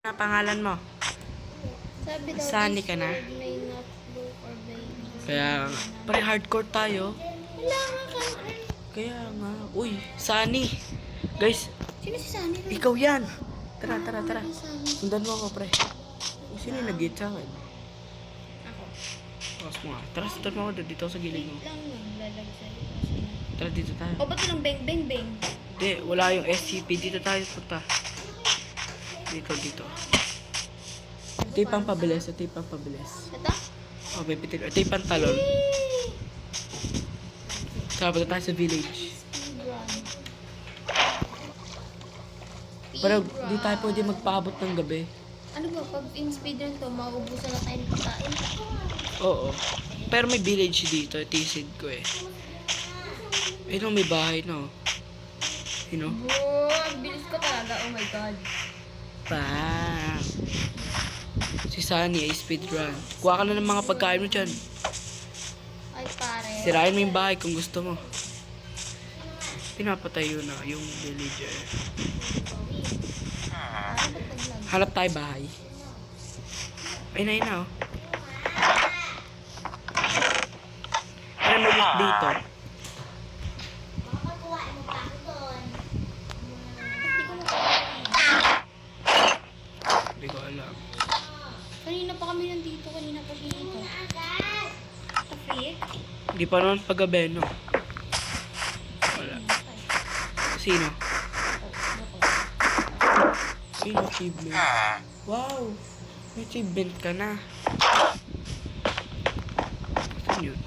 Na pangalan mo? Sabi daw, Sunny ka na? may notebook or baby. Kaya, pare hardcore tayo. Wala nga ka. Kaya nga, uy, Sunny. Guys, Sino si Sunny? ikaw yan. Tara, tara, tara. Si Sunny. Sundan mo ako, pre. Uy, sino yung nag-gate sa akin? Ako. Tapos mo nga. Tara, sundan mo ako dito sa gilid mo. Wait lang yun. Lalag sa'yo. Tara, dito tayo. O, ba't walang bang bang bang? Hindi, wala yung SCP. Dito tayo punta. Dito, dito. Ito yung pampabilis. Ito yung pampabilis. Ito? O, pipitin. Ito yung pantalon. Tara, punta tayo sa village. Speedrun. Pero di tayo pwede magpaabot ng gabi. Ano ba, pag in speedrun to, mauubusan na tayo ng pagkain. Oo. Pero may village dito. Tisid ko eh. Ayun, may bahay no. You know? Bro, ang bilis ko talaga. Oh my God. Pa. Si Sunny ay speedrun. Kuha ka na ng mga pagkain mo dyan. Ay, pare. Sirain mo yung bahay kung gusto mo. Pinapatay yun na yung villager. Ano ba't naglag? Hanap tayo bahay. Ayun na yun na oh. Ano may loot dito? Hindi ko na. Hindi ko alam. Kanina pa kami nandito. Kanina pa siya dito. Traffic? Hindi pa naman paggabi no. Wala. Sino? Sino achievement? Wow! May achievement ka na. Saan yun?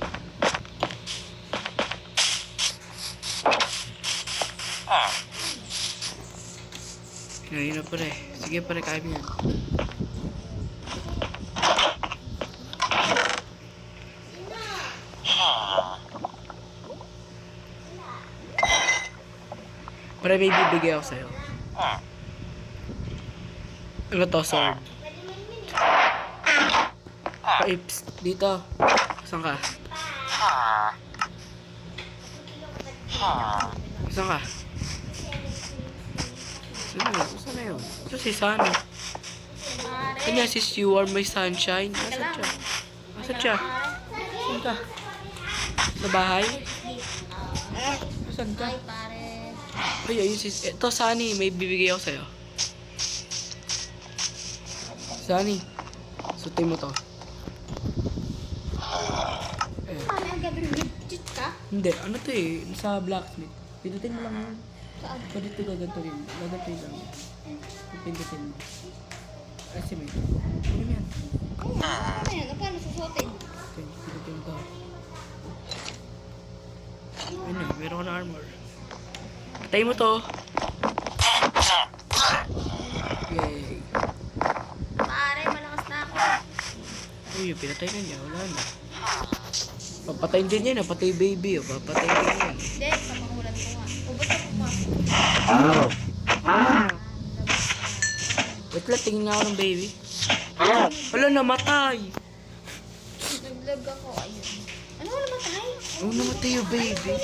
Yun na pare. Sige pare, kaya mo yan. Pare, may bibigay ako sa'yo. Ano to, sword? Ay, psst, dito. Saan ka? Saan ka? Saan na yun? Saan na yun? Ito si Sunny. Pare. Saan niya sis, you are my sunshine? Nasaan siya? Nasaan siya? Saan ka? Sa bahay? Saan ka? Ay, pare. Ay, ayun sis. Ito, Sunny, may bibigay ako sa'yo. Sunny, sutin mo to. Eh, Pare, ang gabi cheat ka? hindi, ano to eh, sa blacksmith. Pindutin mo lang yun. Saan? Pwede ito gagantuin. Gagantuin lang. Pindutin mo. Ay, si May. Ano yan? Ano yan? Paano susuotin? Okay, pindutin mo to. Ayun na, meron ka na armor. Patay mo to. Yay. Pare, malakas na ako. Uy, yung pinatay na niya. Wala na. Papatayin din yan. Patay baby. Oh. Papatayin din yan. Hindi, papangulan ko nga. O, ba't ka pumasok? Wait lang, tingin nga ako ng baby. Wala, namatay. Naglag ako. Ayun. Ano wala matay? Oh, namatay yung baby.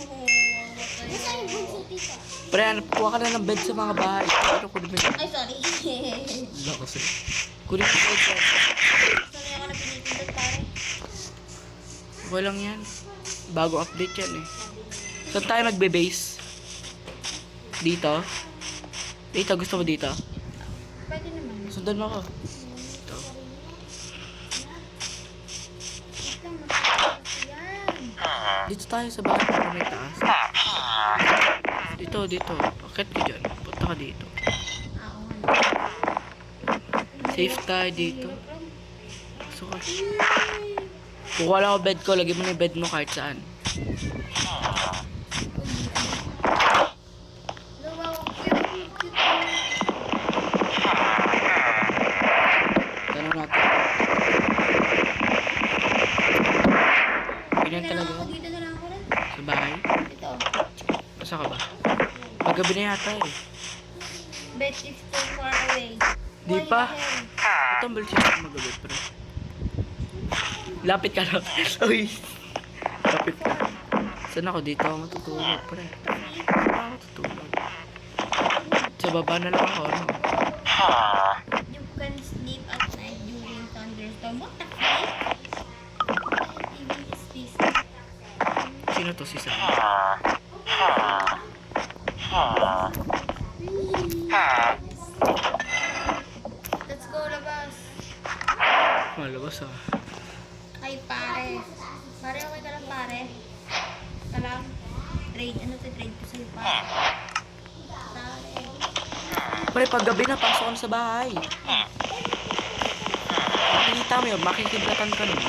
Nasaan yung bunso tita? Pre, kuha ka na ng bed sa mga bahay. Pero kunin mo yung Ay, sorry. Wala kasi. Kunin mo yung bed. Sorry ako na pinipindot, pare. Walang yan. Bago update yan eh. Saan tayo magbe-base? Dito? Dito, gusto mo dito? Pwede naman. Sundan mo ako. Dito. Wait lang, mataas yan. Dito tayo sa bahay para may taas. Dito, dito. Akit ka dyan. Punta ka dito. Ah, oo nga. Safe tayo dito. Gusto ka. Kukuha lang ako bed ko. Lagyan mo na yung bed mo kahit saan. Wow, cute. Tanong natin. Ganyan talaga. Dito na lang ako rin. Sa bahay. Ito. Asa ka ba? Paggabi na yata eh. Bet is too far away. Di Why pa. the hell? Ito ang balit siya magabi pre. Lapit ka lang. Uy. Lapit ka. Saan ako? Dito ako matutulog, pre. Dito ako matutulog. Sa baba na lang ako, ano? You can sleep at night during thunderstorm. What the heck? What even is this? Sino to si Sam? Let's go, labas. Malabas ah. Ay, pare. Pare, okay ka lang, pare? Ka lang? Trade. Ano to trade ko sa'yo, pare? Pare. Pre, pag gabi na, pasok ka na sa bahay. Nakikita mo yun, makikiblatan ka nun.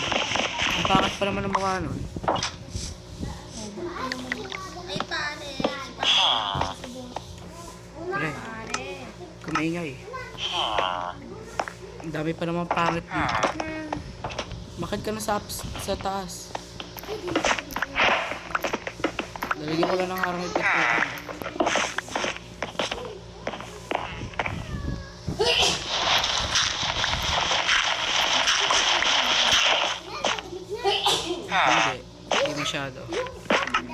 Ang pangat pa naman ng mukha nun. Ay, pare. Si pare. Pre, Pare. kumaingay. Ang dami pa naman pangit dito. Makit ka na sa taas. Lalagyan ko lang ng harang ito. Hindi masyado.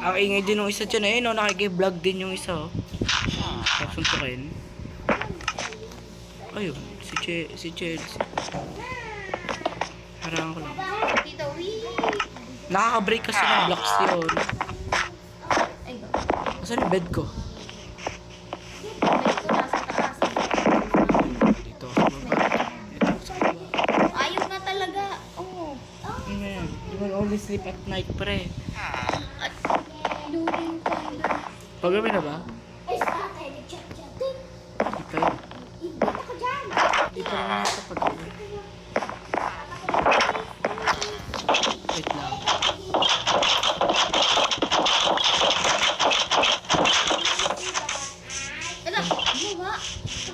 Ang ingay din ng isa dyan eh, no? Nakiki-vlog din yung isa, oh. Tapos suntukin. Ayun, si Chelsea. Harangan ko lang. Tito, wee. Nakaka-break kasi ng blocks yun. Ay, go. Asan yung bed ko? Balik ko nasa taas. Dito, sa baba. Dito, sa baba. Ayaw na talaga. Oh. Amen. You will only sleep at night, pre. At during thunder. Pagabi na ba? Ay, sa akin. Nag-chat-chat. Dito. Ibig ako dyan. Dito lang nasa pagabi. Wait lang. Alam, ano ba?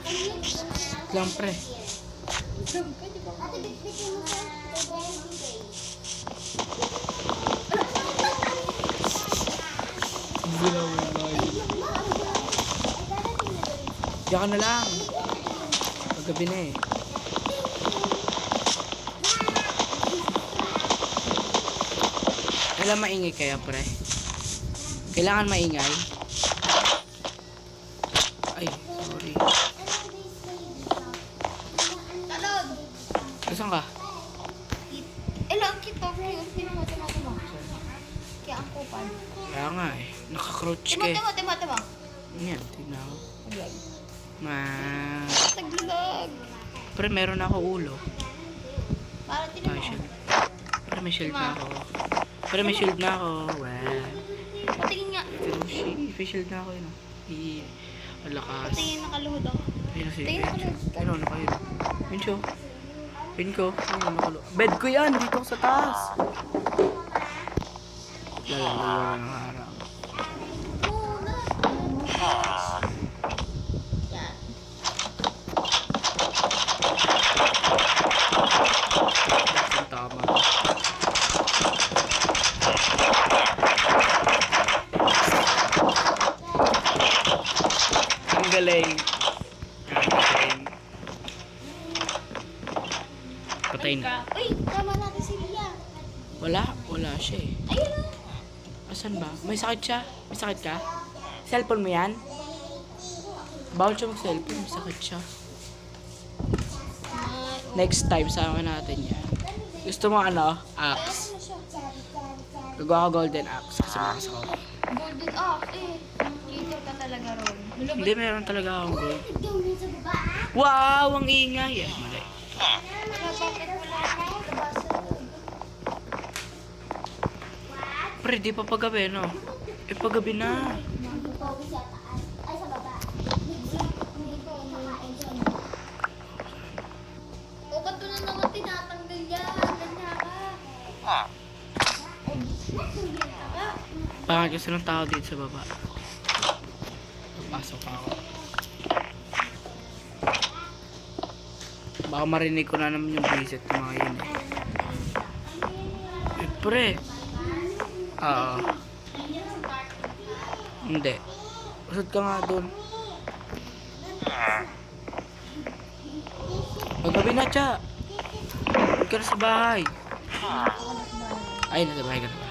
Wait lang, pre. Diyan ka na lang. Paggabi na eh. Kailangan maingay kaya, pre? Kailangan maingay? Ay, sorry. Talon! Saan ka? Ang cute to. Timo. Kaya ang kupal. Kaya nga eh. Naka-crouch ka eh. Timo. Yan, tignan ko. Naglalag. Pre, meron ako ulo. Para tinan Ay, mo. shield. Pre, may shield na ako. Pre, may shield na ako. Wow. Patingin nga. May shield na ako yun. Ang lakas. Patingin nakaluhod ako. Ayun si Tingin ako lang. Ayun, nakayun. Pincho. Pin ko. Ayun, nakalo. Bed ko yan. Dito sa taas. Lalalayo ng harang. Yan. Ang tama. Ang galing. Ang galing. Patay na. Uy, tama natin si Lia. Wala siya eh. Ayun o. Asan ba? May sakit siya? May sakit ka? Cellphone mo yan? Bawal siya mag-cellphone. May sakit siya. Next time, sama natin yan. Gusto mo ano? Axe. Gagawa ko golden axe kasi malakas ako. Golden ox eh. Cheater ka talaga ron. Hindi, meron talaga akong gold. Wow! Ang ingay! Yes, mali. Wala, bakit wala na? Pre, di pa paggabi, no? Eh, paggabi na. O, ba't doon na naman tinatanggal yan? Ganyan ka. Pangat kasi ng tao dito sa baba. Pasok ako. Baka marinig ko na naman yung visit ng mga yun eh. Eh, pre. Oo. Hindi. Usod ka nga doon. Paggabi na, Cha. Huwag ka na sa bahay. Ay, nasa bahay ka na ba?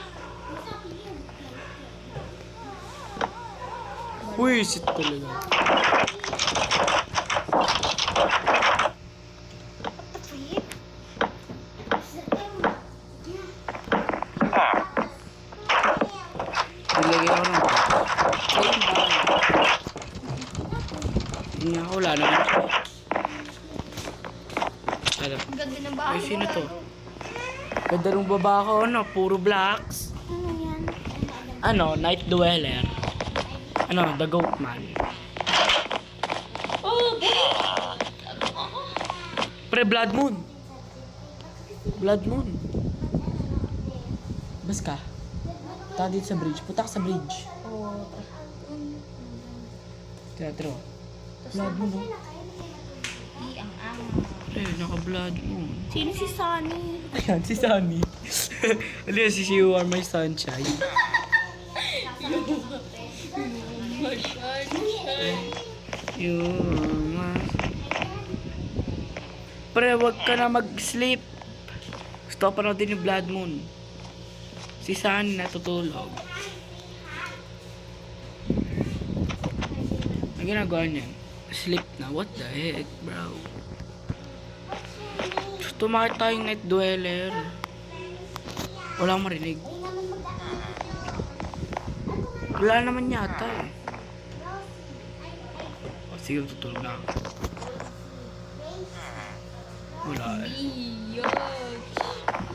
Wisit talaga. Nilagay ako ng ayun ba? Hindi ako, wala naman siya. Alam. Ang ganda ng bahay. Ay, sino to? Ganda ng baba ko, ano? Puro blacks. Ano yan? Ano? Night Dweller. Ano? The Goat Man. Oh, Pre, Blood Moon. Blood Moon. Bas ka. Punta dito sa bridge. Punta ka sa bridge. oh. Teatro. Blood Moon, oh. Ang. Eh, naka-Blood Moon. Sino si Sunny? Ayan, si Sunny. Ano yan, si You Are My Sunshine. You are my... Pre, wag ka na mag-sleep. Gusto ko panoodin yung Blood Moon. Si Sunny natutulog. Ang ginagawa niyan, sleep na. What the heck, bro? Tumakit tayong Night Dweller. Walang marinig. Wala naman yata eh. O, sige, tutulog na ako. Wala eh.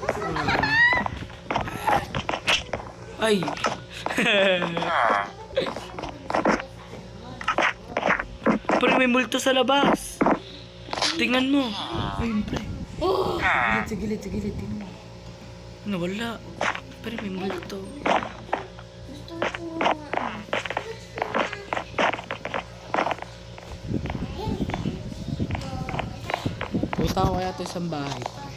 Wala. Ay! Pre, may multo sa labas. Tingnan mo. Ayun, pre. Oh! Sa gilid, tingnan mo. Ano, wala. Pre, may multo. Gusto ko nga. Puta ko kaya ito isang bahay. Pre.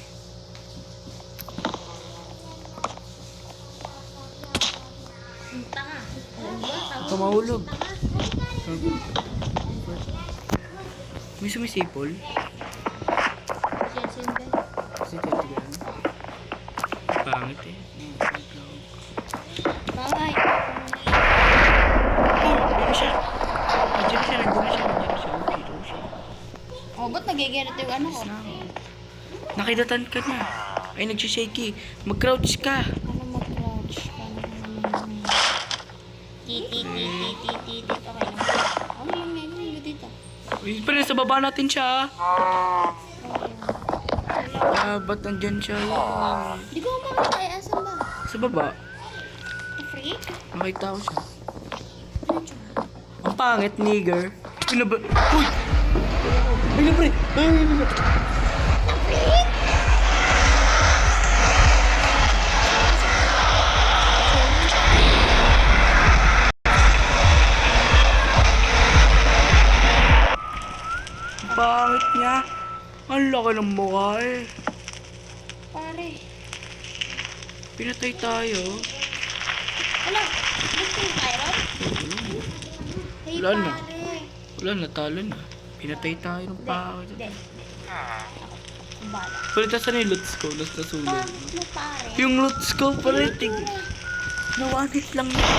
Punta ka. Huwag ka mahulog. May sumisipol. Siyempre. Kasi titigan. Pangit eh. Bye. Oh, ano siya? Nandiyan siya. Oh, shit. Oh, ba't nagiganito yung ano ko? Nakidatan ka na. Ay, nagsishakey. Mag-crouch ka. Ano mag-crouch? Titi. Okay lang. Ano lang ngayon dito? Uy, pero sa baba natin siya. Ba't nandyan siya? Hindi ko makita. Asan ba? Sa baba. The freak? Nakita ko siya. Ang pangit, nigger. Pinaba... Uy! Ay, pre! Ang pangit niya. Ang laki ng mukha eh. Pare. Pinatay tayo. Wala. Gusto yung Tyron? Hey, Wala na. pare. Wala, natalo na. Pinatay tayo ng pangit. Hindi. Ang bala. Palitan sa yung loots ko, nasa sulo. Pangit mo, pare. Yung loots ko, palitig. Nawanit lang yun.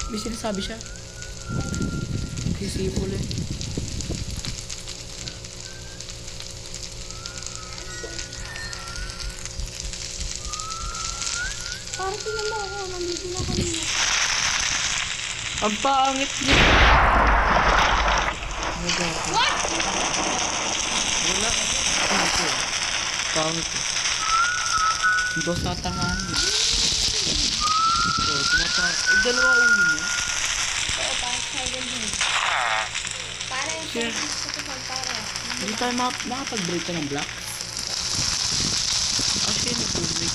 May sinasabi siya. Sisipol eh. Pare, tingnan mo ako. Nandito na kanina. Ang pangit niya. What? Wala. Ano ito? Pangit eh. Hindi sa tangahan eh. Oh, tumatawag. Dalawa ulo niya. Oo, parang silent din. Pare, Sure. pare. Hindi tayo makapag-break ka ng black. Actually, nag-break.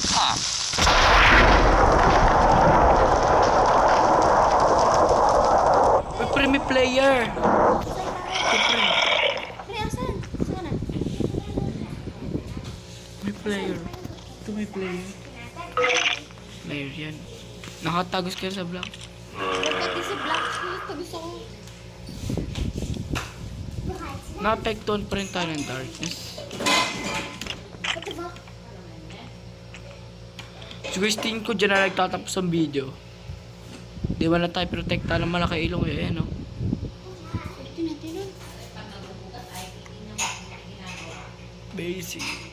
May premi player. Pre, Pre, asan? Saan na? may player. Ito may player. Player yan. Nakatagos kayo sa black. Pati si Black. Ito gusto ko. Naapektuhan pa rin tayo ng darkness. So guys, tingin ko dyan na nagtatapos ang video. Di ba na tayo protekta ng malaki ilong eh, no? Basic.